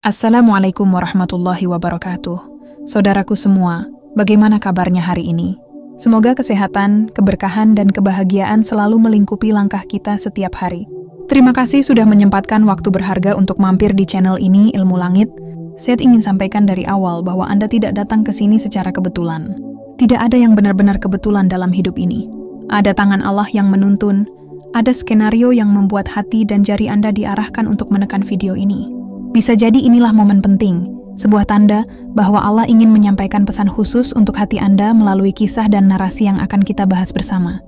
Assalamualaikum warahmatullahi wabarakatuh. Saudaraku semua, bagaimana kabarnya hari ini? Semoga kesehatan, keberkahan, dan kebahagiaan selalu melingkupi langkah kita setiap hari. Terima kasih sudah menyempatkan waktu berharga untuk mampir di channel ini, Ilmu Langit. Saya ingin sampaikan dari awal bahwa Anda tidak datang ke sini secara kebetulan. Tidak ada yang benar-benar kebetulan dalam hidup ini. Ada tangan Allah yang menuntun, ada skenario yang membuat hati dan jari Anda diarahkan untuk menekan video ini. Bisa jadi inilah momen penting, sebuah tanda bahwa Allah ingin menyampaikan pesan khusus untuk hati Anda melalui kisah dan narasi yang akan kita bahas bersama.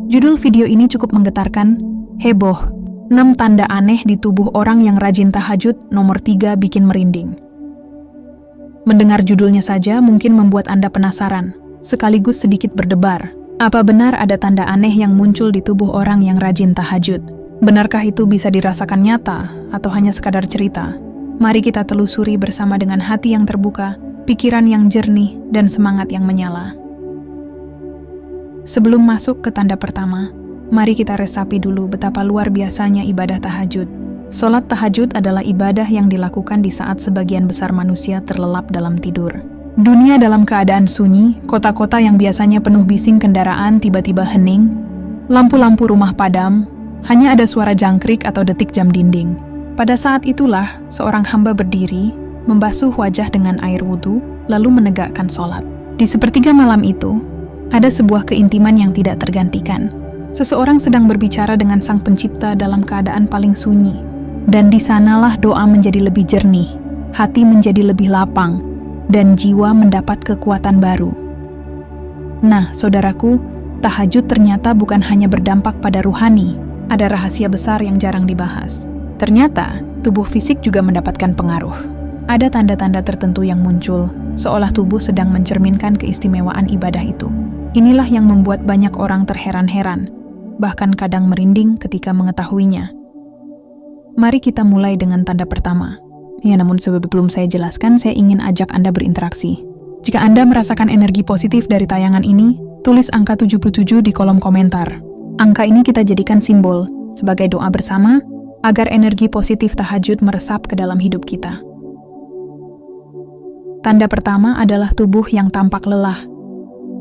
Judul video ini cukup menggetarkan, heboh, 6 tanda aneh di tubuh orang yang rajin tahajud, nomor 3 bikin merinding. Mendengar judulnya saja mungkin membuat Anda penasaran, sekaligus sedikit berdebar. Apa benar ada tanda aneh yang muncul di tubuh orang yang rajin tahajud? Benarkah itu bisa dirasakan nyata atau hanya sekadar cerita? Mari kita telusuri bersama dengan hati yang terbuka, pikiran yang jernih, dan semangat yang menyala. Sebelum masuk ke tanda pertama, mari kita resapi dulu betapa luar biasanya ibadah tahajud. Sholat tahajud adalah ibadah yang dilakukan di saat sebagian besar manusia terlelap dalam tidur. Dunia dalam keadaan sunyi, kota-kota yang biasanya penuh bising kendaraan tiba-tiba hening, lampu-lampu rumah padam, hanya ada suara jangkrik atau detik jam dinding. Pada saat itulah, seorang hamba berdiri, membasuh wajah dengan air wudhu, lalu menegakkan sholat. Di sepertiga malam itu, ada sebuah keintiman yang tidak tergantikan. Seseorang sedang berbicara dengan Sang Pencipta dalam keadaan paling sunyi. Dan di sanalah doa menjadi lebih jernih, hati menjadi lebih lapang, dan jiwa mendapat kekuatan baru. Nah, saudaraku, tahajud ternyata bukan hanya berdampak pada ruhani. Ada rahasia besar yang jarang dibahas. Ternyata, tubuh fisik juga mendapatkan pengaruh. Ada tanda-tanda tertentu yang muncul, seolah tubuh sedang mencerminkan keistimewaan ibadah itu. Inilah yang membuat banyak orang terheran-heran, bahkan kadang merinding ketika mengetahuinya. Mari kita mulai dengan tanda pertama. Ya, namun sebelum saya jelaskan, saya ingin ajak Anda berinteraksi. Jika Anda merasakan energi positif dari tayangan ini, tulis angka 77 di kolom komentar. Angka ini kita jadikan simbol sebagai doa bersama agar energi positif tahajud meresap ke dalam hidup kita. Tanda pertama adalah tubuh yang tampak lelah,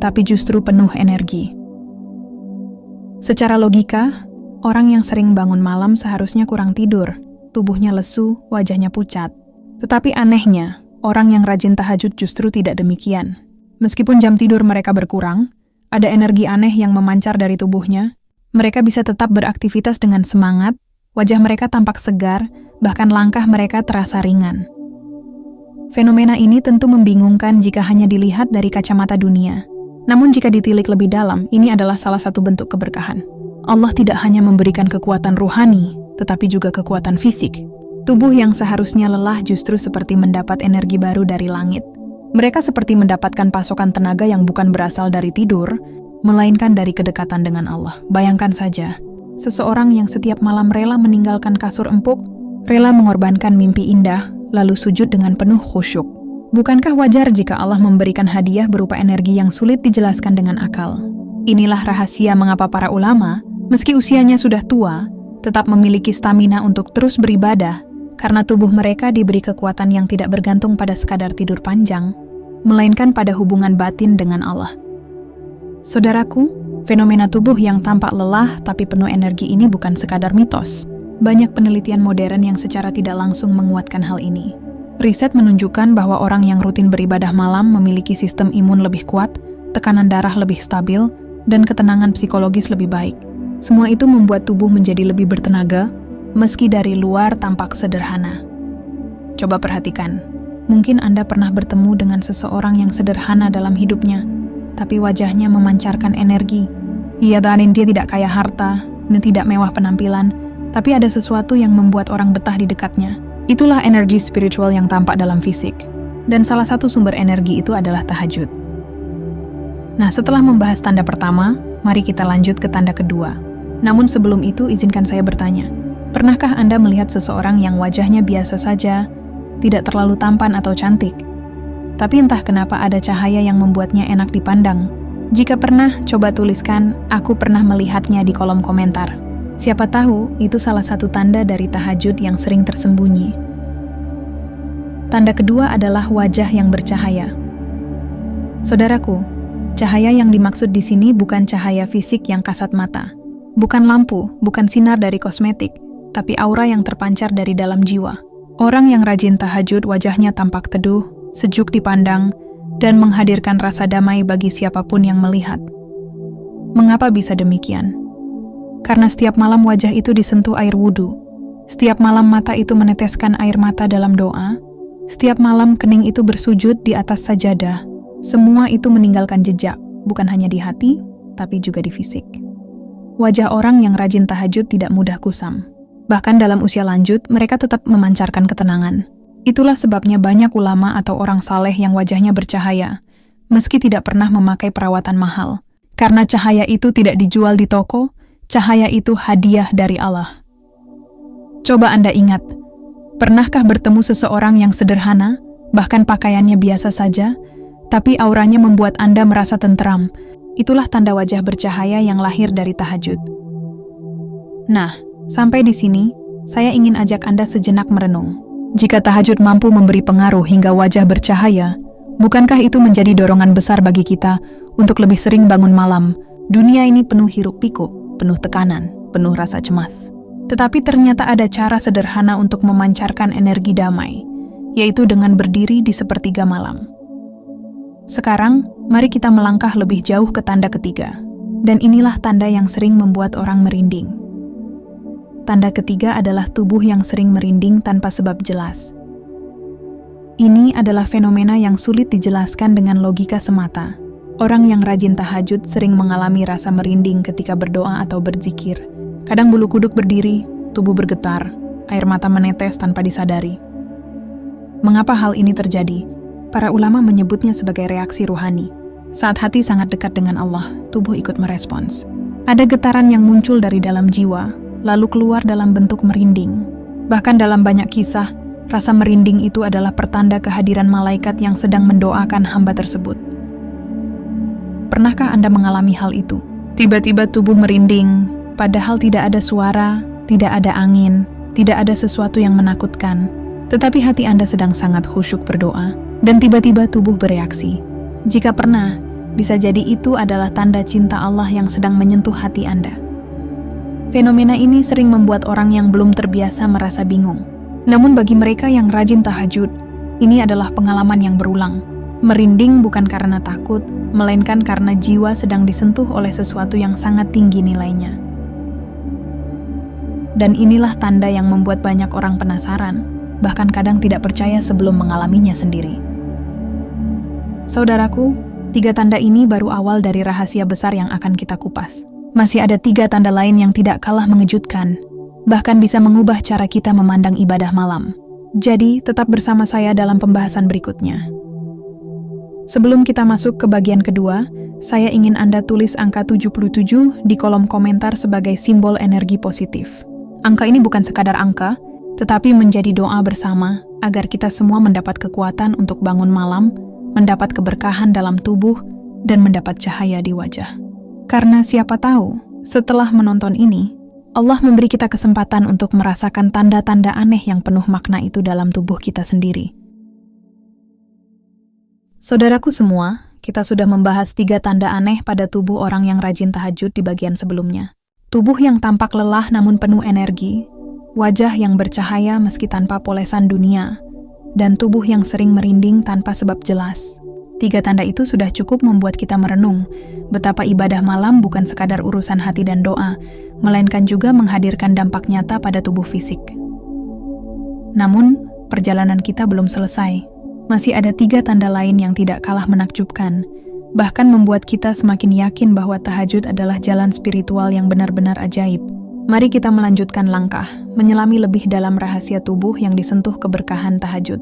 tapi justru penuh energi. Secara logika, orang yang sering bangun malam seharusnya kurang tidur, tubuhnya lesu, wajahnya pucat. Tetapi anehnya, orang yang rajin tahajud justru tidak demikian. Meskipun jam tidur mereka berkurang, ada energi aneh yang memancar dari tubuhnya. Mereka bisa tetap beraktivitas dengan semangat, wajah mereka tampak segar, bahkan langkah mereka terasa ringan. Fenomena ini tentu membingungkan jika hanya dilihat dari kacamata dunia. Namun jika ditilik lebih dalam, ini adalah salah satu bentuk keberkahan. Allah tidak hanya memberikan kekuatan ruhani, tetapi juga kekuatan fisik. Tubuh yang seharusnya lelah justru seperti mendapat energi baru dari langit. Mereka seperti mendapatkan pasokan tenaga yang bukan berasal dari tidur, melainkan dari kedekatan dengan Allah. Bayangkan saja, seseorang yang setiap malam rela meninggalkan kasur empuk, rela mengorbankan mimpi indah, lalu sujud dengan penuh khusyuk. Bukankah wajar jika Allah memberikan hadiah berupa energi yang sulit dijelaskan dengan akal? Inilah rahasia mengapa para ulama, meski usianya sudah tua, tetap memiliki stamina untuk terus beribadah, karena tubuh mereka diberi kekuatan yang tidak bergantung pada sekadar tidur panjang, melainkan pada hubungan batin dengan Allah. Saudaraku, fenomena tubuh yang tampak lelah tapi penuh energi ini bukan sekadar mitos. Banyak penelitian modern yang secara tidak langsung menguatkan hal ini. Riset menunjukkan bahwa orang yang rutin beribadah malam memiliki sistem imun lebih kuat, tekanan darah lebih stabil, dan ketenangan psikologis lebih baik. Semua itu membuat tubuh menjadi lebih bertenaga, meski dari luar tampak sederhana. Coba perhatikan, mungkin Anda pernah bertemu dengan seseorang yang sederhana dalam hidupnya, tapi wajahnya memancarkan energi. Dia tidak kaya harta dan tidak mewah penampilan, tapi ada sesuatu yang membuat orang betah di dekatnya. Itulah energi spiritual yang tampak dalam fisik. Dan salah satu sumber energi itu adalah tahajud. Nah, setelah membahas tanda pertama, mari kita lanjut ke tanda kedua. Namun sebelum itu, izinkan saya bertanya. Pernahkah Anda melihat seseorang yang wajahnya biasa saja, tidak terlalu tampan atau cantik? Tapi entah kenapa ada cahaya yang membuatnya enak dipandang. Jika pernah, coba tuliskan, "Aku pernah melihatnya" di kolom komentar. Siapa tahu, itu salah satu tanda dari tahajud yang sering tersembunyi. Tanda kedua adalah wajah yang bercahaya. Saudaraku, cahaya yang dimaksud di sini bukan cahaya fisik yang kasat mata. Bukan lampu, bukan sinar dari kosmetik, tapi aura yang terpancar dari dalam jiwa. Orang yang rajin tahajud wajahnya tampak teduh, sejuk dipandang, dan menghadirkan rasa damai bagi siapapun yang melihat. Mengapa bisa demikian? Karena setiap malam wajah itu disentuh air wudhu. Setiap malam mata itu meneteskan air mata dalam doa. Setiap malam kening itu bersujud di atas sajadah. Semua itu meninggalkan jejak, bukan hanya di hati, tapi juga di fisik. Wajah orang yang rajin tahajud tidak mudah kusam. Bahkan dalam usia lanjut, mereka tetap memancarkan ketenangan. Itulah sebabnya banyak ulama atau orang saleh yang wajahnya bercahaya, meski tidak pernah memakai perawatan mahal. Karena cahaya itu tidak dijual di toko, cahaya itu hadiah dari Allah. Coba Anda ingat, pernahkah bertemu seseorang yang sederhana, bahkan pakaiannya biasa saja, tapi auranya membuat Anda merasa tenteram? Itulah tanda wajah bercahaya yang lahir dari tahajud. Nah, sampai di sini, saya ingin ajak Anda sejenak merenung. Jika tahajud mampu memberi pengaruh hingga wajah bercahaya, bukankah itu menjadi dorongan besar bagi kita untuk lebih sering bangun malam? Dunia ini penuh hiruk-pikuk, penuh tekanan, penuh rasa cemas. Tetapi ternyata ada cara sederhana untuk memancarkan energi damai, yaitu dengan berdiri di sepertiga malam. Sekarang, mari kita melangkah lebih jauh ke tanda ketiga. Dan inilah tanda yang sering membuat orang merinding. Tanda ketiga adalah tubuh yang sering merinding tanpa sebab jelas. Ini adalah fenomena yang sulit dijelaskan dengan logika semata. Orang yang rajin tahajud sering mengalami rasa merinding ketika berdoa atau berzikir. Kadang bulu kuduk berdiri, tubuh bergetar, air mata menetes tanpa disadari. Mengapa hal ini terjadi? Para ulama menyebutnya sebagai reaksi ruhani. Saat hati sangat dekat dengan Allah, tubuh ikut merespons. Ada getaran yang muncul dari dalam jiwa, lalu keluar dalam bentuk merinding. Bahkan dalam banyak kisah, rasa merinding itu adalah pertanda kehadiran malaikat yang sedang mendoakan hamba tersebut. Pernahkah Anda mengalami hal itu? Tiba-tiba tubuh merinding, padahal tidak ada suara, tidak ada angin, tidak ada sesuatu yang menakutkan. Tetapi hati Anda sedang sangat khusyuk berdoa, dan tiba-tiba tubuh bereaksi. Jika pernah, bisa jadi itu adalah tanda cinta Allah yang sedang menyentuh hati Anda. Fenomena ini sering membuat orang yang belum terbiasa merasa bingung. Namun bagi mereka yang rajin tahajud, ini adalah pengalaman yang berulang. Merinding bukan karena takut, melainkan karena jiwa sedang disentuh oleh sesuatu yang sangat tinggi nilainya. Dan inilah tanda yang membuat banyak orang penasaran, bahkan kadang tidak percaya sebelum mengalaminya sendiri. Saudaraku, 3 tanda ini baru awal dari rahasia besar yang akan kita kupas. Masih ada 3 tanda lain yang tidak kalah mengejutkan, bahkan bisa mengubah cara kita memandang ibadah malam. Jadi, tetap bersama saya dalam pembahasan berikutnya. Sebelum kita masuk ke bagian kedua, saya ingin Anda tulis angka 77 di kolom komentar sebagai simbol energi positif. Angka ini bukan sekadar angka, tetapi menjadi doa bersama agar kita semua mendapat kekuatan untuk bangun malam, mendapat keberkahan dalam tubuh, dan mendapat cahaya di wajah. Karena siapa tahu, setelah menonton ini, Allah memberi kita kesempatan untuk merasakan tanda-tanda aneh yang penuh makna itu dalam tubuh kita sendiri. Saudaraku semua, kita sudah membahas 3 tanda aneh pada tubuh orang yang rajin tahajud di bagian sebelumnya. Tubuh yang tampak lelah namun penuh energi, wajah yang bercahaya meski tanpa polesan dunia, dan tubuh yang sering merinding tanpa sebab jelas. 3 tanda itu sudah cukup membuat kita merenung betapa ibadah malam bukan sekadar urusan hati dan doa, melainkan juga menghadirkan dampak nyata pada tubuh fisik. Namun, perjalanan kita belum selesai. Masih ada 3 tanda lain yang tidak kalah menakjubkan, bahkan membuat kita semakin yakin bahwa tahajud adalah jalan spiritual yang benar-benar ajaib. Mari kita melanjutkan langkah, menyelami lebih dalam rahasia tubuh yang disentuh keberkahan tahajud.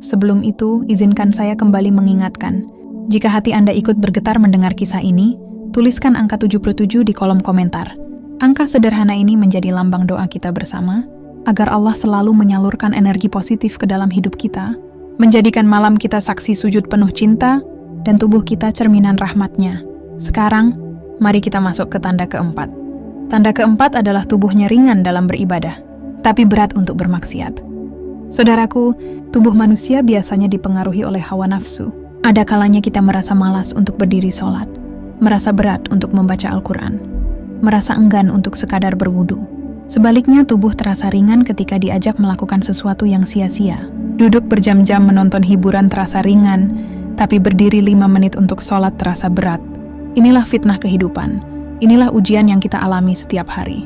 Sebelum itu, izinkan saya kembali mengingatkan, jika hati Anda ikut bergetar mendengar kisah ini, tuliskan angka 77 di kolom komentar. Angka sederhana ini menjadi lambang doa kita bersama, agar Allah selalu menyalurkan energi positif ke dalam hidup kita, menjadikan malam kita saksi sujud penuh cinta, dan tubuh kita cerminan rahmatnya. Sekarang, mari kita masuk ke tanda keempat. Tanda keempat adalah tubuhnya ringan dalam beribadah, tapi berat untuk bermaksiat. Saudaraku, tubuh manusia biasanya dipengaruhi oleh hawa nafsu. Ada kalanya kita merasa malas untuk berdiri sholat, merasa berat untuk membaca Al-Quran, merasa enggan untuk sekadar berwudu. Sebaliknya, tubuh terasa ringan ketika diajak melakukan sesuatu yang sia-sia. Duduk berjam-jam menonton hiburan terasa ringan, tapi berdiri 5 menit untuk sholat terasa berat. Inilah fitnah kehidupan. Inilah ujian yang kita alami setiap hari.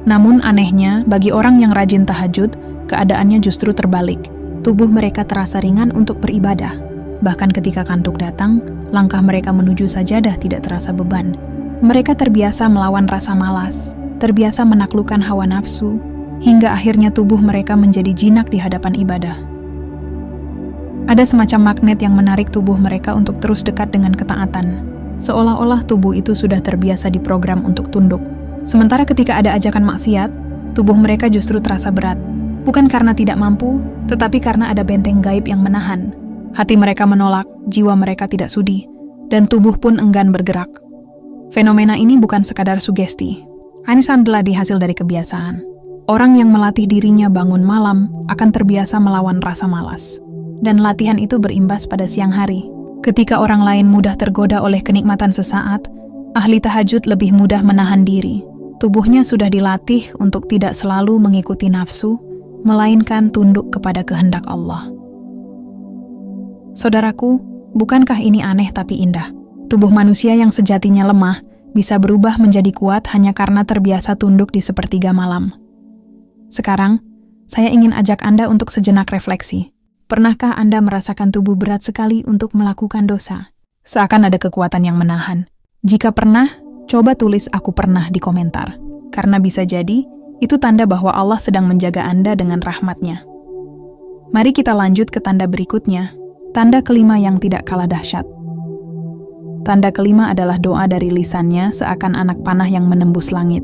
Namun anehnya, bagi orang yang rajin tahajud, keadaannya justru terbalik. Tubuh mereka terasa ringan untuk beribadah. Bahkan ketika kantuk datang, langkah mereka menuju sajadah tidak terasa beban. Mereka terbiasa melawan rasa malas, terbiasa menaklukkan hawa nafsu, hingga akhirnya tubuh mereka menjadi jinak di hadapan ibadah. Ada semacam magnet yang menarik tubuh mereka untuk terus dekat dengan ketaatan. Seolah-olah tubuh itu sudah terbiasa diprogram untuk tunduk. Sementara ketika ada ajakan maksiat, tubuh mereka justru terasa berat. Bukan karena tidak mampu, tetapi karena ada benteng gaib yang menahan. Hati mereka menolak, jiwa mereka tidak sudi, dan tubuh pun enggan bergerak. Fenomena ini bukan sekadar sugesti. Ini adalah hasil dari kebiasaan. Orang yang melatih dirinya bangun malam akan terbiasa melawan rasa malas. Dan latihan itu berimbas pada siang hari. Ketika orang lain mudah tergoda oleh kenikmatan sesaat, ahli tahajud lebih mudah menahan diri. Tubuhnya sudah dilatih untuk tidak selalu mengikuti nafsu, melainkan tunduk kepada kehendak Allah. Saudaraku, bukankah ini aneh tapi indah? Tubuh manusia yang sejatinya lemah bisa berubah menjadi kuat hanya karena terbiasa tunduk di sepertiga malam. Sekarang, saya ingin ajak Anda untuk sejenak refleksi. Pernahkah Anda merasakan tubuh berat sekali untuk melakukan dosa? Seakan ada kekuatan yang menahan. Jika pernah, coba tulis "aku pernah" di komentar. Karena bisa jadi, itu tanda bahwa Allah sedang menjaga Anda dengan rahmat-Nya. Mari kita lanjut ke tanda berikutnya. Tanda kelima yang tidak kalah dahsyat. Tanda kelima adalah doa dari lisannya seakan anak panah yang menembus langit.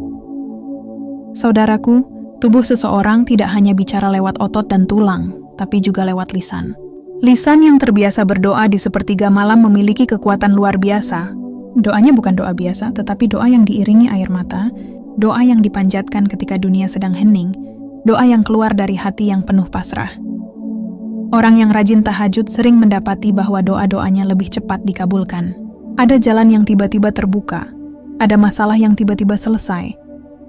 Saudaraku, tubuh seseorang tidak hanya bicara lewat otot dan tulang, tapi juga lewat lisan. Lisan yang terbiasa berdoa di sepertiga malam memiliki kekuatan luar biasa. Doanya bukan doa biasa, tetapi doa yang diiringi air mata, doa yang dipanjatkan ketika dunia sedang hening, doa yang keluar dari hati yang penuh pasrah. Orang yang rajin tahajud sering mendapati bahwa doa-doanya lebih cepat dikabulkan. Ada jalan yang tiba-tiba terbuka, ada masalah yang tiba-tiba selesai,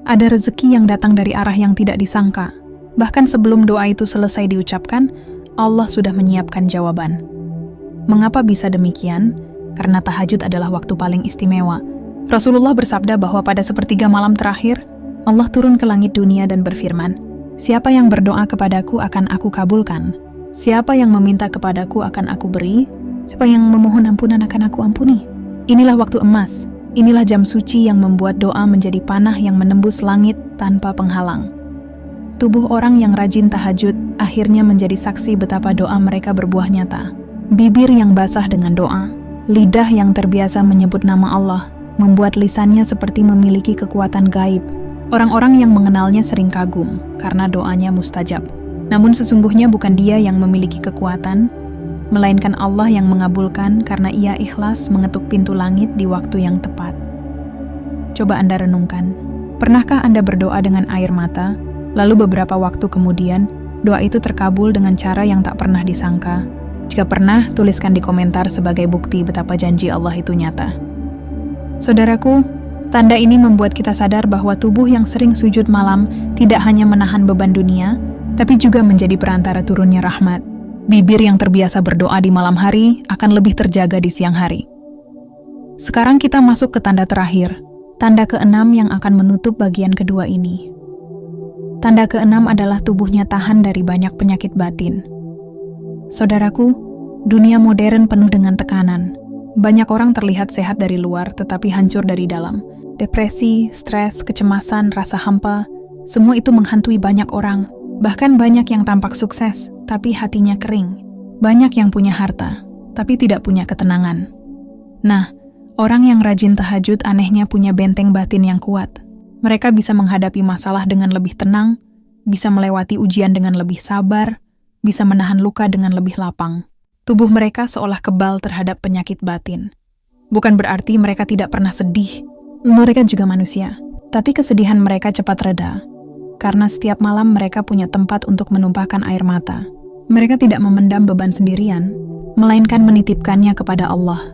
ada rezeki yang datang dari arah yang tidak disangka. Bahkan sebelum doa itu selesai diucapkan, Allah sudah menyiapkan jawaban. Mengapa bisa demikian? Karena tahajud adalah waktu paling istimewa. Rasulullah bersabda bahwa pada sepertiga malam terakhir, Allah turun ke langit dunia dan berfirman, "Siapa yang berdoa kepadaku akan aku kabulkan. Siapa yang meminta kepadaku akan aku beri. Siapa yang memohon ampunan akan aku ampuni." Inilah waktu emas, inilah jam suci yang membuat doa menjadi panah yang menembus langit tanpa penghalang. Tubuh orang yang rajin tahajud akhirnya menjadi saksi betapa doa mereka berbuah nyata. Bibir yang basah dengan doa, lidah yang terbiasa menyebut nama Allah, membuat lisannya seperti memiliki kekuatan gaib. Orang-orang yang mengenalnya sering kagum karena doanya mustajab. Namun sesungguhnya bukan dia yang memiliki kekuatan, melainkan Allah yang mengabulkan karena ia ikhlas mengetuk pintu langit di waktu yang tepat. Coba Anda renungkan, pernahkah Anda berdoa dengan air mata, lalu beberapa waktu kemudian, doa itu terkabul dengan cara yang tak pernah disangka? Jika pernah, tuliskan di komentar sebagai bukti betapa janji Allah itu nyata. Saudaraku, tanda ini membuat kita sadar bahwa tubuh yang sering sujud malam tidak hanya menahan beban dunia, tapi juga menjadi perantara turunnya rahmat. Bibir yang terbiasa berdoa di malam hari akan lebih terjaga di siang hari. Sekarang kita masuk ke tanda terakhir, tanda keenam yang akan menutup bagian kedua ini. Tanda keenam adalah tubuhnya tahan dari banyak penyakit batin. Saudaraku, dunia modern penuh dengan tekanan. Banyak orang terlihat sehat dari luar tetapi hancur dari dalam. Depresi, stres, kecemasan, rasa hampa, semua itu menghantui banyak orang. Bahkan banyak yang tampak sukses, tapi hatinya kering. Banyak yang punya harta, tapi tidak punya ketenangan. Nah, orang yang rajin tahajud anehnya punya benteng batin yang kuat. Mereka bisa menghadapi masalah dengan lebih tenang, bisa melewati ujian dengan lebih sabar, bisa menahan luka dengan lebih lapang. Tubuh mereka seolah kebal terhadap penyakit batin. Bukan berarti mereka tidak pernah sedih. Mereka juga manusia, tapi kesedihan mereka cepat reda. karena setiap malam mereka punya tempat untuk menumpahkan air mata. Mereka tidak memendam beban sendirian, melainkan menitipkannya kepada Allah.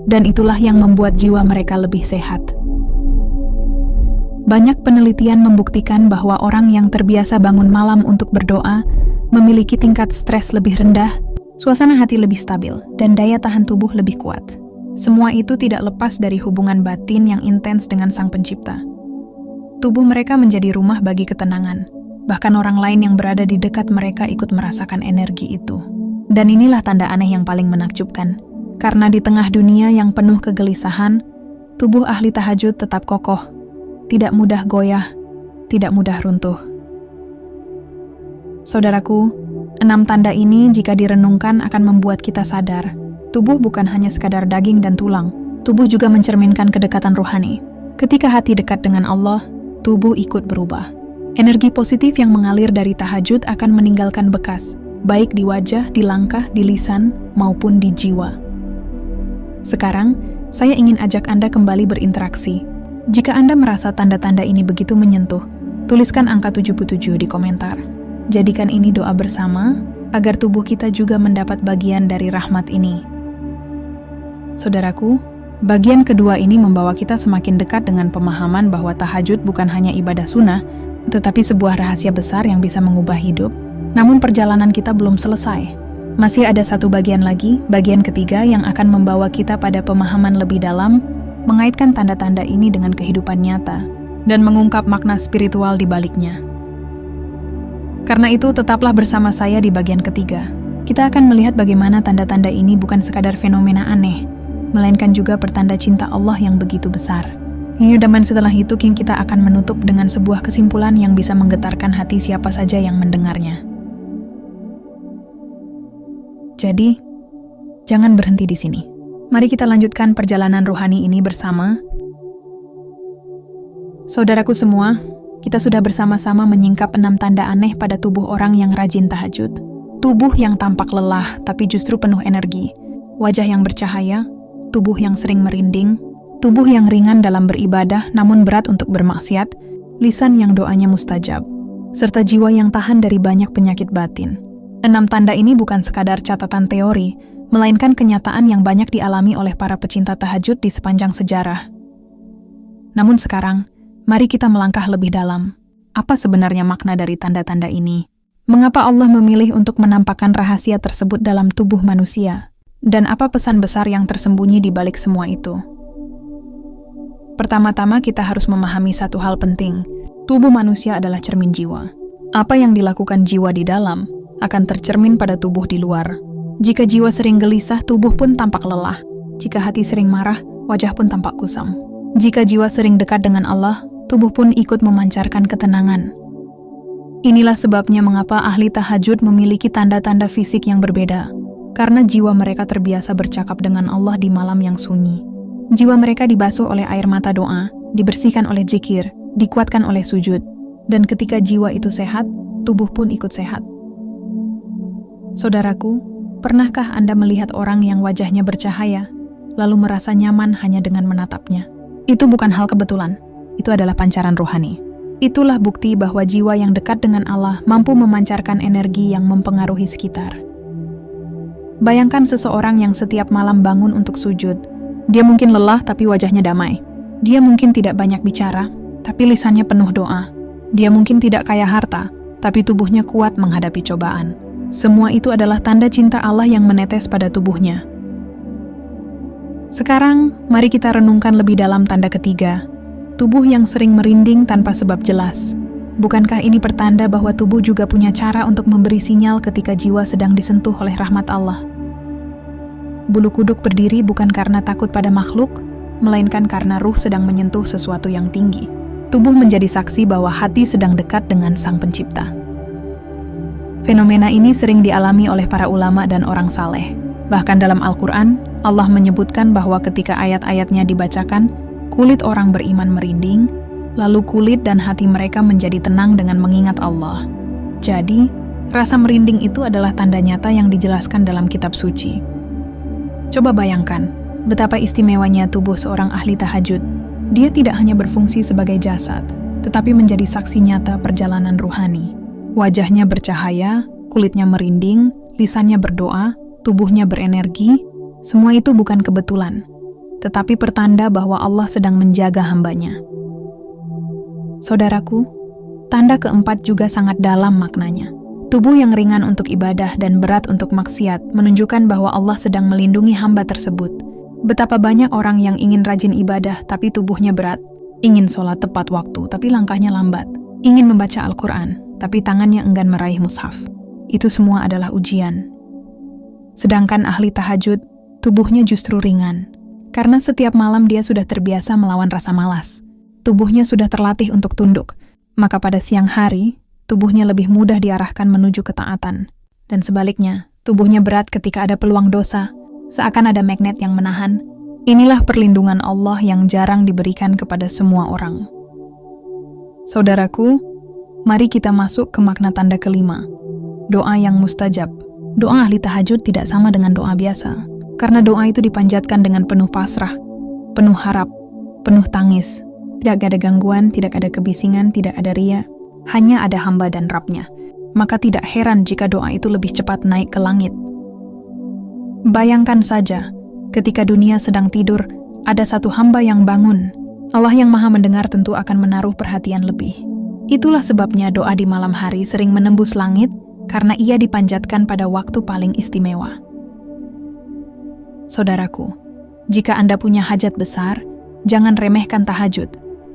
Dan itulah yang membuat jiwa mereka lebih sehat. Banyak penelitian membuktikan bahwa orang yang terbiasa bangun malam untuk berdoa memiliki tingkat stres lebih rendah, suasana hati lebih stabil, dan daya tahan tubuh lebih kuat. Semua itu tidak lepas dari hubungan batin yang intens dengan Sang Pencipta. Tubuh mereka menjadi rumah bagi ketenangan. Bahkan orang lain yang berada di dekat mereka ikut merasakan energi itu. Dan inilah tanda aneh yang paling menakjubkan. Karena di tengah dunia yang penuh kegelisahan, tubuh ahli tahajud tetap kokoh, tidak mudah goyah, tidak mudah runtuh. Saudaraku, 6 tanda ini jika direnungkan akan membuat kita sadar, tubuh bukan hanya sekadar daging dan tulang, tubuh juga mencerminkan kedekatan rohani. Ketika hati dekat dengan Allah, tubuh ikut berubah. Energi positif yang mengalir dari tahajud akan meninggalkan bekas, baik di wajah, di langkah, di lisan, maupun di jiwa. Sekarang, saya ingin ajak Anda kembali berinteraksi. Jika Anda merasa tanda-tanda ini begitu menyentuh, tuliskan angka 77 di komentar. Jadikan ini doa bersama, agar tubuh kita juga mendapat bagian dari rahmat ini. Saudaraku, bagian kedua ini membawa kita semakin dekat dengan pemahaman bahwa tahajud bukan hanya ibadah sunnah, tetapi sebuah rahasia besar yang bisa mengubah hidup. Namun perjalanan kita belum selesai. Masih ada satu bagian lagi, bagian ketiga yang akan membawa kita pada pemahaman lebih dalam, mengaitkan tanda-tanda ini dengan kehidupan nyata, dan mengungkap makna spiritual di baliknya. Karena itu, tetaplah bersama saya di bagian ketiga. Kita akan melihat bagaimana tanda-tanda ini bukan sekadar fenomena aneh, melainkan juga pertanda cinta Allah yang begitu besar. Dan setelah itu, kita akan menutup dengan sebuah kesimpulan yang bisa menggetarkan hati siapa saja yang mendengarnya. Jadi, jangan berhenti di sini. Mari kita lanjutkan perjalanan rohani ini bersama. Saudaraku semua, kita sudah bersama-sama menyingkap 6 tanda aneh pada tubuh orang yang rajin tahajud. Tubuh yang tampak lelah tapi justru penuh energi. Wajah yang bercahaya, tubuh yang sering merinding, tubuh yang ringan dalam beribadah namun berat untuk bermaksiat, lisan yang doanya mustajab, serta jiwa yang tahan dari banyak penyakit batin. 6 tanda ini bukan sekadar catatan teori, melainkan kenyataan yang banyak dialami oleh para pecinta tahajud di sepanjang sejarah. Namun sekarang, mari kita melangkah lebih dalam. Apa sebenarnya makna dari tanda-tanda ini? Mengapa Allah memilih untuk menampakkan rahasia tersebut dalam tubuh manusia? Dan apa pesan besar yang tersembunyi di balik semua itu? Pertama-tama kita harus memahami satu hal penting. Tubuh manusia adalah cermin jiwa. Apa yang dilakukan jiwa di dalam akan tercermin pada tubuh di luar. Jika jiwa sering gelisah, tubuh pun tampak lelah. Jika hati sering marah, wajah pun tampak kusam. Jika jiwa sering dekat dengan Allah, tubuh pun ikut memancarkan ketenangan. Inilah sebabnya mengapa ahli tahajud memiliki tanda-tanda fisik yang berbeda. Karena jiwa mereka terbiasa bercakap dengan Allah di malam yang sunyi. Jiwa mereka dibasuh oleh air mata doa, dibersihkan oleh zikir, dikuatkan oleh sujud. Dan ketika jiwa itu sehat, tubuh pun ikut sehat. Saudaraku, pernahkah Anda melihat orang yang wajahnya bercahaya, lalu merasa nyaman hanya dengan menatapnya? Itu bukan hal kebetulan, itu adalah pancaran rohani. Itulah bukti bahwa jiwa yang dekat dengan Allah mampu memancarkan energi yang mempengaruhi sekitar. Bayangkan seseorang yang setiap malam bangun untuk sujud. Dia mungkin lelah tapi wajahnya damai. Dia mungkin tidak banyak bicara, tapi lisannya penuh doa. Dia mungkin tidak kaya harta, tapi tubuhnya kuat menghadapi cobaan. Semua itu adalah tanda cinta Allah yang menetes pada tubuhnya. Sekarang, mari kita renungkan lebih dalam tanda ketiga. Tubuh yang sering merinding tanpa sebab jelas. Bukankah ini pertanda bahwa tubuh juga punya cara untuk memberi sinyal ketika jiwa sedang disentuh oleh rahmat Allah? Bulu kuduk berdiri bukan karena takut pada makhluk, melainkan karena ruh sedang menyentuh sesuatu yang tinggi. Tubuh menjadi saksi bahwa hati sedang dekat dengan Sang Pencipta. Fenomena ini sering dialami oleh para ulama dan orang saleh. Bahkan dalam Al-Quran, Allah menyebutkan bahwa ketika ayat-ayatnya dibacakan, kulit orang beriman merinding, lalu kulit dan hati mereka menjadi tenang dengan mengingat Allah. Jadi, rasa merinding itu adalah tanda nyata yang dijelaskan dalam kitab suci. Coba bayangkan, betapa istimewanya tubuh seorang ahli tahajud. Dia tidak hanya berfungsi sebagai jasad, tetapi menjadi saksi nyata perjalanan ruhani. Wajahnya bercahaya, kulitnya merinding, lisannya berdoa, tubuhnya berenergi. Semua itu bukan kebetulan, tetapi pertanda bahwa Allah sedang menjaga hambanya. Saudaraku, tanda keempat juga sangat dalam maknanya. Tubuh yang ringan untuk ibadah dan berat untuk maksiat menunjukkan bahwa Allah sedang melindungi hamba tersebut. Betapa banyak orang yang ingin rajin ibadah tapi tubuhnya berat, ingin sholat tepat waktu tapi langkahnya lambat, ingin membaca Al-Quran tapi tangannya enggan meraih mushaf. Itu semua adalah ujian. Sedangkan ahli tahajud, tubuhnya justru ringan. Karena setiap malam dia sudah terbiasa melawan rasa malas. Tubuhnya sudah terlatih untuk tunduk. Maka pada siang hari, tubuhnya lebih mudah diarahkan menuju ketaatan. Dan sebaliknya, tubuhnya berat ketika ada peluang dosa, seakan ada magnet yang menahan. Inilah perlindungan Allah yang jarang diberikan kepada semua orang. Saudaraku, mari kita masuk ke makna tanda kelima. Doa yang mustajab. Doa ahli tahajud tidak sama dengan doa biasa. Karena doa itu dipanjatkan dengan penuh pasrah, penuh harap, penuh tangis. Tidak ada gangguan, tidak ada kebisingan, tidak ada ria. Hanya ada hamba dan Rabb-Nya. Maka tidak heran jika doa itu lebih cepat naik ke langit. Bayangkan saja, ketika dunia sedang tidur, ada satu hamba yang bangun. Allah yang maha mendengar tentu akan menaruh perhatian lebih. Itulah sebabnya doa di malam hari sering menembus langit, karena ia dipanjatkan pada waktu paling istimewa. Saudaraku, jika Anda punya hajat besar, jangan remehkan tahajud.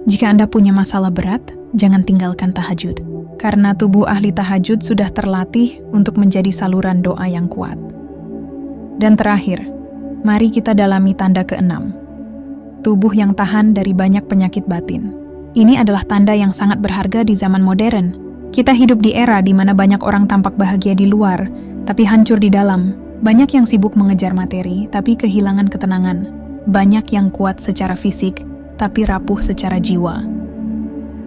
Jika Anda punya masalah berat, jangan tinggalkan tahajud. Karena tubuh ahli tahajud sudah terlatih untuk menjadi saluran doa yang kuat. Dan terakhir, mari kita dalami tanda keenam. Tubuh yang tahan dari banyak penyakit batin. Ini adalah tanda yang sangat berharga di zaman modern. Kita hidup di era di mana banyak orang tampak bahagia di luar, tapi hancur di dalam. Banyak yang sibuk mengejar materi, tapi kehilangan ketenangan. Banyak yang kuat secara fisik, tapi rapuh secara jiwa.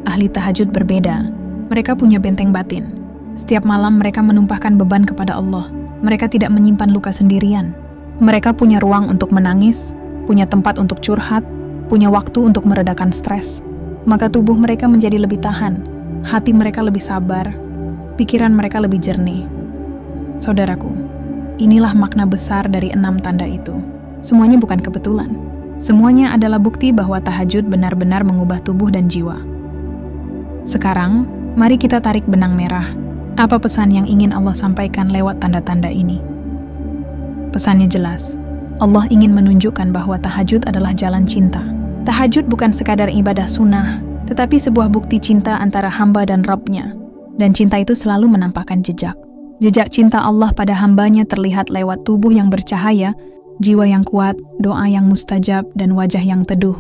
Ahli tahajud berbeda. Mereka punya benteng batin. Setiap malam mereka menumpahkan beban kepada Allah. Mereka tidak menyimpan luka sendirian. Mereka punya ruang untuk menangis, punya tempat untuk curhat, punya waktu untuk meredakan stres. Maka tubuh mereka menjadi lebih tahan, hati mereka lebih sabar, pikiran mereka lebih jernih. Saudaraku, inilah makna besar dari 6 tanda itu. Semuanya bukan kebetulan. Semuanya adalah bukti bahwa tahajud benar-benar mengubah tubuh dan jiwa. Sekarang, mari kita tarik benang merah. Apa pesan yang ingin Allah sampaikan lewat tanda-tanda ini? Pesannya jelas. Allah ingin menunjukkan bahwa tahajud adalah jalan cinta. Tahajud bukan sekadar ibadah sunnah, tetapi sebuah bukti cinta antara hamba dan Rabb-Nya. Dan cinta itu selalu menampakkan jejak. Jejak cinta Allah pada hambanya terlihat lewat tubuh yang bercahaya, jiwa yang kuat, doa yang mustajab, dan wajah yang teduh.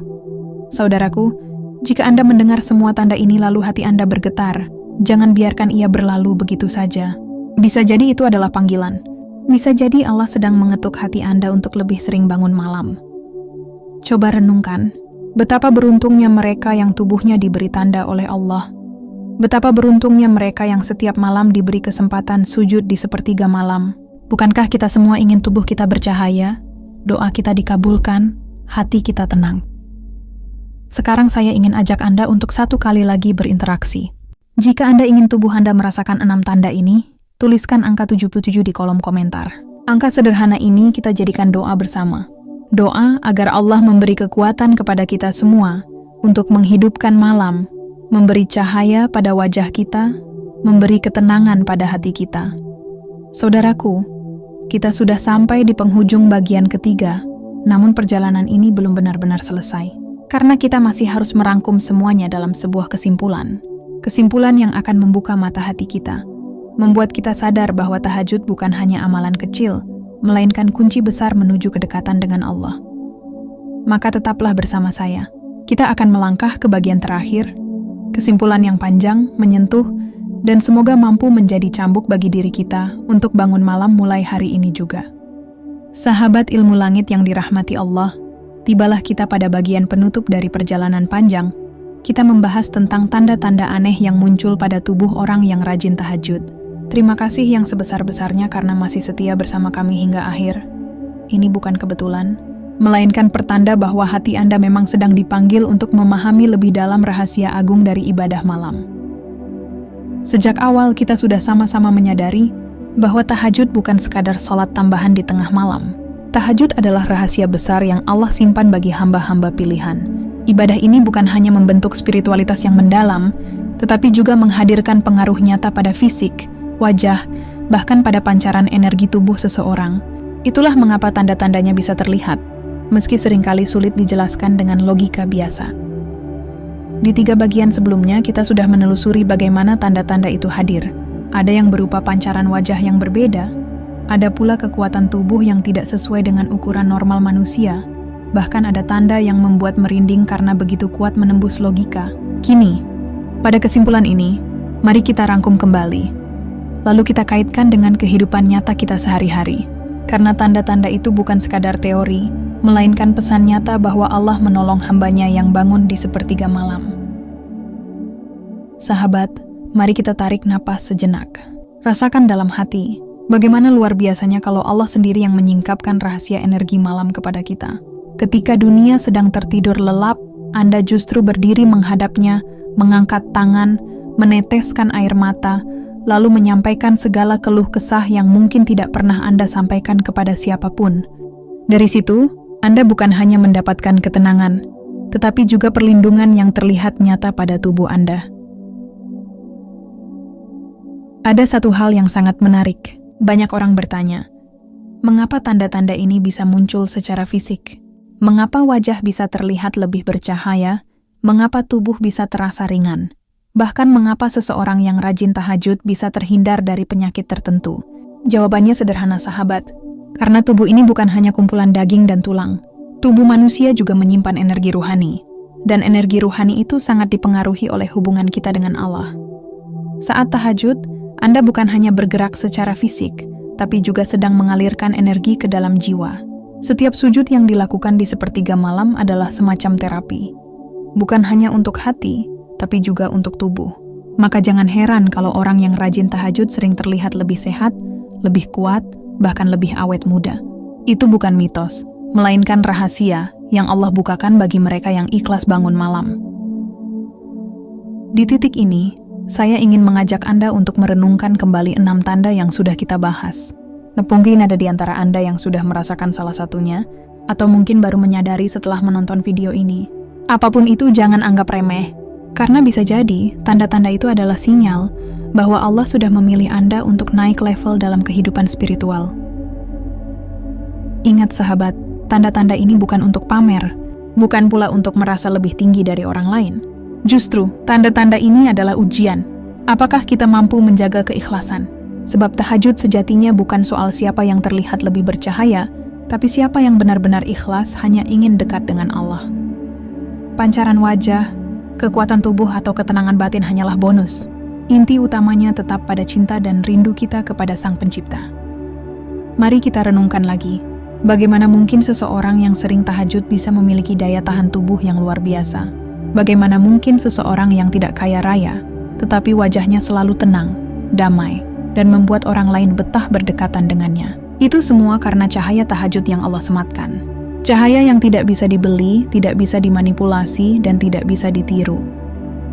Saudaraku, jika Anda mendengar semua tanda ini lalu hati Anda bergetar, jangan biarkan ia berlalu begitu saja. Bisa jadi itu adalah panggilan. Bisa jadi Allah sedang mengetuk hati Anda untuk lebih sering bangun malam. Coba renungkan, betapa beruntungnya mereka yang tubuhnya diberi tanda oleh Allah. Betapa beruntungnya mereka yang setiap malam diberi kesempatan sujud di sepertiga malam. Bukankah kita semua ingin tubuh kita bercahaya, doa kita dikabulkan, hati kita tenang? Sekarang saya ingin ajak Anda untuk satu kali lagi berinteraksi. Jika Anda ingin tubuh Anda merasakan 6 tanda ini, tuliskan angka 77 di kolom komentar. Angka sederhana ini kita jadikan doa bersama. Doa agar Allah memberi kekuatan kepada kita semua untuk menghidupkan malam, memberi cahaya pada wajah kita, memberi ketenangan pada hati kita. Saudaraku, kita sudah sampai di penghujung bagian ketiga, namun perjalanan ini belum benar-benar selesai. Karena kita masih harus merangkum semuanya dalam sebuah kesimpulan. Kesimpulan yang akan membuka mata hati kita, membuat kita sadar bahwa tahajud bukan hanya amalan kecil, melainkan kunci besar menuju kedekatan dengan Allah. Maka tetaplah bersama saya. Kita akan melangkah ke bagian terakhir, kesimpulan yang panjang, menyentuh, dan semoga mampu menjadi cambuk bagi diri kita untuk bangun malam mulai hari ini juga. Sahabat ilmu langit yang dirahmati Allah, tibalah kita pada bagian penutup dari perjalanan panjang. Kita membahas tentang tanda-tanda aneh yang muncul pada tubuh orang yang rajin tahajud. Terima kasih yang sebesar-besarnya karena masih setia bersama kami hingga akhir. Ini bukan kebetulan, melainkan pertanda bahwa hati Anda memang sedang dipanggil untuk memahami lebih dalam rahasia agung dari ibadah malam. Sejak awal kita sudah sama-sama menyadari bahwa tahajud bukan sekadar sholat tambahan di tengah malam. Tahajud adalah rahasia besar yang Allah simpan bagi hamba-hamba pilihan. Ibadah ini bukan hanya membentuk spiritualitas yang mendalam, tetapi juga menghadirkan pengaruh nyata pada fisik, wajah, bahkan pada pancaran energi tubuh seseorang. Itulah mengapa tanda-tandanya bisa terlihat, meski seringkali sulit dijelaskan dengan logika biasa. Di 3 bagian sebelumnya, kita sudah menelusuri bagaimana tanda-tanda itu hadir. Ada yang berupa pancaran wajah yang berbeda, ada pula kekuatan tubuh yang tidak sesuai dengan ukuran normal manusia, bahkan ada tanda yang membuat merinding karena begitu kuat menembus logika. Kini, pada kesimpulan ini, mari kita rangkum kembali. Lalu kita kaitkan dengan kehidupan nyata kita sehari-hari. Karena tanda-tanda itu bukan sekadar teori, melainkan pesan nyata bahwa Allah menolong hambanya yang bangun di sepertiga malam. Sahabat, mari kita tarik napas sejenak. Rasakan dalam hati, bagaimana luar biasanya kalau Allah sendiri yang menyingkapkan rahasia energi malam kepada kita. Ketika dunia sedang tertidur lelap, Anda justru berdiri menghadapnya, mengangkat tangan, meneteskan air mata, lalu menyampaikan segala keluh kesah yang mungkin tidak pernah Anda sampaikan kepada siapapun. Dari situ, Anda bukan hanya mendapatkan ketenangan, tetapi juga perlindungan yang terlihat nyata pada tubuh Anda. Ada satu hal yang sangat menarik. Banyak orang bertanya, mengapa tanda-tanda ini bisa muncul secara fisik? Mengapa wajah bisa terlihat lebih bercahaya? Mengapa tubuh bisa terasa ringan? Bahkan mengapa seseorang yang rajin tahajud bisa terhindar dari penyakit tertentu? Jawabannya sederhana sahabat, karena tubuh ini bukan hanya kumpulan daging dan tulang. Tubuh manusia juga menyimpan energi ruhani, dan energi ruhani itu sangat dipengaruhi oleh hubungan kita dengan Allah. Saat tahajud, Anda bukan hanya bergerak secara fisik, tapi juga sedang mengalirkan energi ke dalam jiwa. Setiap sujud yang dilakukan di sepertiga malam adalah semacam terapi. Bukan hanya untuk hati, tapi juga untuk tubuh. Maka jangan heran kalau orang yang rajin tahajud sering terlihat lebih sehat, lebih kuat, bahkan lebih awet muda. Itu bukan mitos, melainkan rahasia yang Allah bukakan bagi mereka yang ikhlas bangun malam. Di titik ini, saya ingin mengajak Anda untuk merenungkan kembali 6 tanda yang sudah kita bahas. Mungkin ada di antara Anda yang sudah merasakan salah satunya, atau mungkin baru menyadari setelah menonton video ini. Apapun itu jangan anggap remeh, karena bisa jadi tanda-tanda itu adalah sinyal bahwa Allah sudah memilih Anda untuk naik level dalam kehidupan spiritual. Ingat sahabat, tanda-tanda ini bukan untuk pamer, bukan pula untuk merasa lebih tinggi dari orang lain. Justru, tanda-tanda ini adalah ujian. Apakah kita mampu menjaga keikhlasan? Sebab tahajud sejatinya bukan soal siapa yang terlihat lebih bercahaya, tapi siapa yang benar-benar ikhlas hanya ingin dekat dengan Allah. Pancaran wajah, kekuatan tubuh atau ketenangan batin hanyalah bonus. Inti utamanya tetap pada cinta dan rindu kita kepada Sang Pencipta. Mari kita renungkan lagi, bagaimana mungkin seseorang yang sering tahajud bisa memiliki daya tahan tubuh yang luar biasa? Bagaimana mungkin seseorang yang tidak kaya raya, tetapi wajahnya selalu tenang, damai, dan membuat orang lain betah berdekatan dengannya? Itu semua karena cahaya tahajud yang Allah sematkan. Cahaya yang tidak bisa dibeli, tidak bisa dimanipulasi, dan tidak bisa ditiru.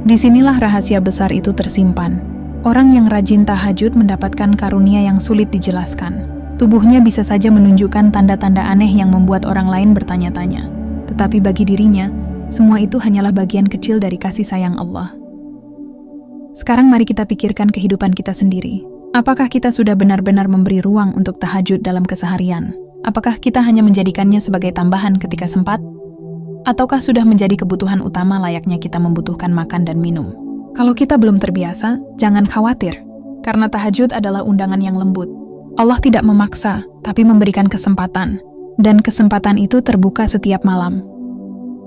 Disinilah rahasia besar itu tersimpan. Orang yang rajin tahajud mendapatkan karunia yang sulit dijelaskan. Tubuhnya bisa saja menunjukkan tanda-tanda aneh yang membuat orang lain bertanya-tanya. Tetapi bagi dirinya, semua itu hanyalah bagian kecil dari kasih sayang Allah. Sekarang mari kita pikirkan kehidupan kita sendiri. Apakah kita sudah benar-benar memberi ruang untuk tahajud dalam keseharian? Apakah kita hanya menjadikannya sebagai tambahan ketika sempat? Ataukah sudah menjadi kebutuhan utama layaknya kita membutuhkan makan dan minum? Kalau kita belum terbiasa, jangan khawatir, karena tahajud adalah undangan yang lembut. Allah tidak memaksa, tapi memberikan kesempatan, dan kesempatan itu terbuka setiap malam.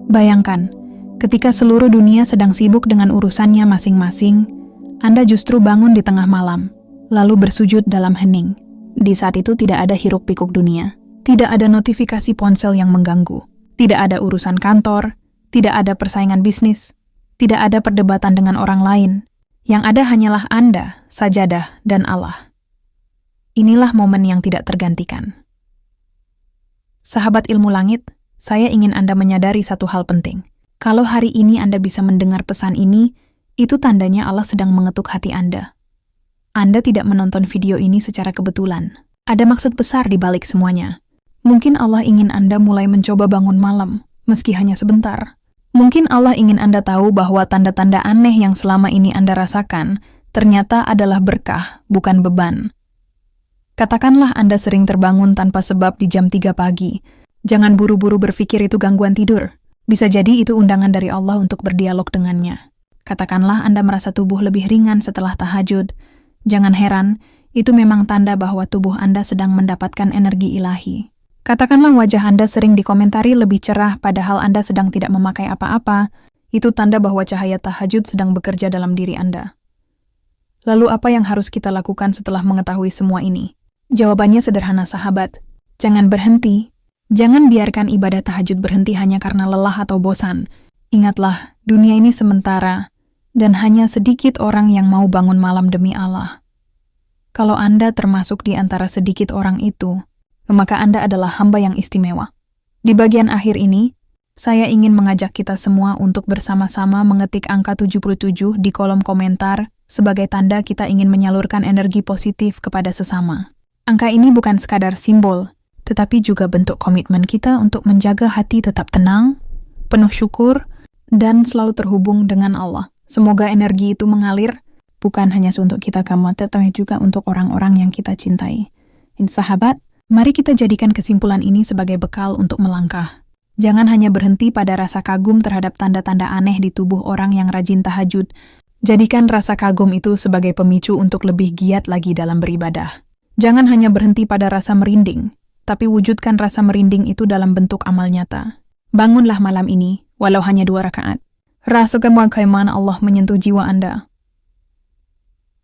Bayangkan, ketika seluruh dunia sedang sibuk dengan urusannya masing-masing, Anda justru bangun di tengah malam, lalu bersujud dalam hening. Di saat itu tidak ada hiruk-pikuk dunia, tidak ada notifikasi ponsel yang mengganggu, tidak ada urusan kantor, tidak ada persaingan bisnis, tidak ada perdebatan dengan orang lain. Yang ada hanyalah Anda, sajadah, dan Allah. Inilah momen yang tidak tergantikan. Sahabat ilmu langit, saya ingin Anda menyadari satu hal penting. Kalau hari ini Anda bisa mendengar pesan ini, itu tandanya Allah sedang mengetuk hati Anda. Anda tidak menonton video ini secara kebetulan. Ada maksud besar di balik semuanya. Mungkin Allah ingin Anda mulai mencoba bangun malam, meski hanya sebentar. Mungkin Allah ingin Anda tahu bahwa tanda-tanda aneh yang selama ini Anda rasakan ternyata adalah berkah, bukan beban. Katakanlah Anda sering terbangun tanpa sebab di jam 3 pagi. Jangan buru-buru berpikir itu gangguan tidur. Bisa jadi itu undangan dari Allah untuk berdialog dengannya. Katakanlah Anda merasa tubuh lebih ringan setelah tahajud. Jangan heran, itu memang tanda bahwa tubuh Anda sedang mendapatkan energi ilahi. Katakanlah wajah Anda sering dikomentari lebih cerah padahal Anda sedang tidak memakai apa-apa. Itu tanda bahwa cahaya tahajud sedang bekerja dalam diri Anda. Lalu apa yang harus kita lakukan setelah mengetahui semua ini? Jawabannya sederhana, sahabat. Jangan berhenti. Jangan biarkan ibadah tahajud berhenti hanya karena lelah atau bosan. Ingatlah, dunia ini sementara, dan hanya sedikit orang yang mau bangun malam demi Allah. Kalau Anda termasuk di antara sedikit orang itu, maka Anda adalah hamba yang istimewa. Di bagian akhir ini, saya ingin mengajak kita semua untuk bersama-sama mengetik angka 77 di kolom komentar sebagai tanda kita ingin menyalurkan energi positif kepada sesama. Angka ini bukan sekadar simbol, tetapi juga bentuk komitmen kita untuk menjaga hati tetap tenang, penuh syukur, dan selalu terhubung dengan Allah. Semoga energi itu mengalir, bukan hanya untuk kita kamu, tetapi juga untuk orang-orang yang kita cintai. Sahabat, mari kita jadikan kesimpulan ini sebagai bekal untuk melangkah. Jangan hanya berhenti pada rasa kagum terhadap tanda-tanda aneh di tubuh orang yang rajin tahajud. Jadikan rasa kagum itu sebagai pemicu untuk lebih giat lagi dalam beribadah. Jangan hanya berhenti pada rasa merinding, tapi wujudkan rasa merinding itu dalam bentuk amal nyata. Bangunlah malam ini, walau hanya 2 rakaat. Rasakan bagaimana Allah menyentuh jiwa Anda.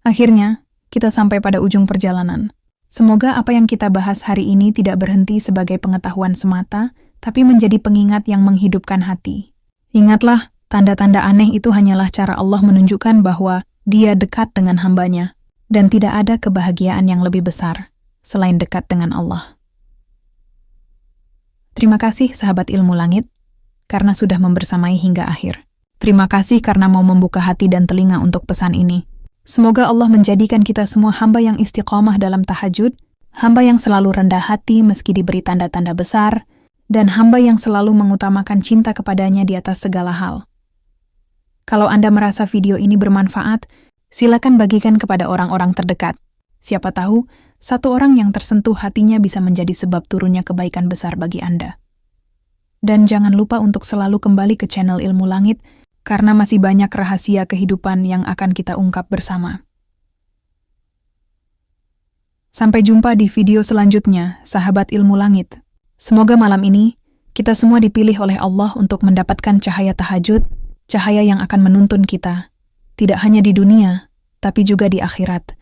Akhirnya, kita sampai pada ujung perjalanan. Semoga apa yang kita bahas hari ini tidak berhenti sebagai pengetahuan semata, tapi menjadi pengingat yang menghidupkan hati. Ingatlah, tanda-tanda aneh itu hanyalah cara Allah menunjukkan bahwa Dia dekat dengan hambanya, dan tidak ada kebahagiaan yang lebih besar selain dekat dengan Allah. Terima kasih sahabat Ilmu Langit, karena sudah membersamai hingga akhir. Terima kasih karena mau membuka hati dan telinga untuk pesan ini. Semoga Allah menjadikan kita semua hamba yang istiqomah dalam tahajud, hamba yang selalu rendah hati meski diberi tanda-tanda besar, dan hamba yang selalu mengutamakan cinta kepadanya di atas segala hal. Kalau Anda merasa video ini bermanfaat, silakan bagikan kepada orang-orang terdekat. Siapa tahu, satu orang yang tersentuh hatinya bisa menjadi sebab turunnya kebaikan besar bagi Anda. Dan jangan lupa untuk selalu kembali ke channel Ilmu Langit, karena masih banyak rahasia kehidupan yang akan kita ungkap bersama. Sampai jumpa di video selanjutnya, sahabat Ilmu Langit. Semoga malam ini, kita semua dipilih oleh Allah untuk mendapatkan cahaya tahajud, cahaya yang akan menuntun kita, tidak hanya di dunia, tapi juga di akhirat.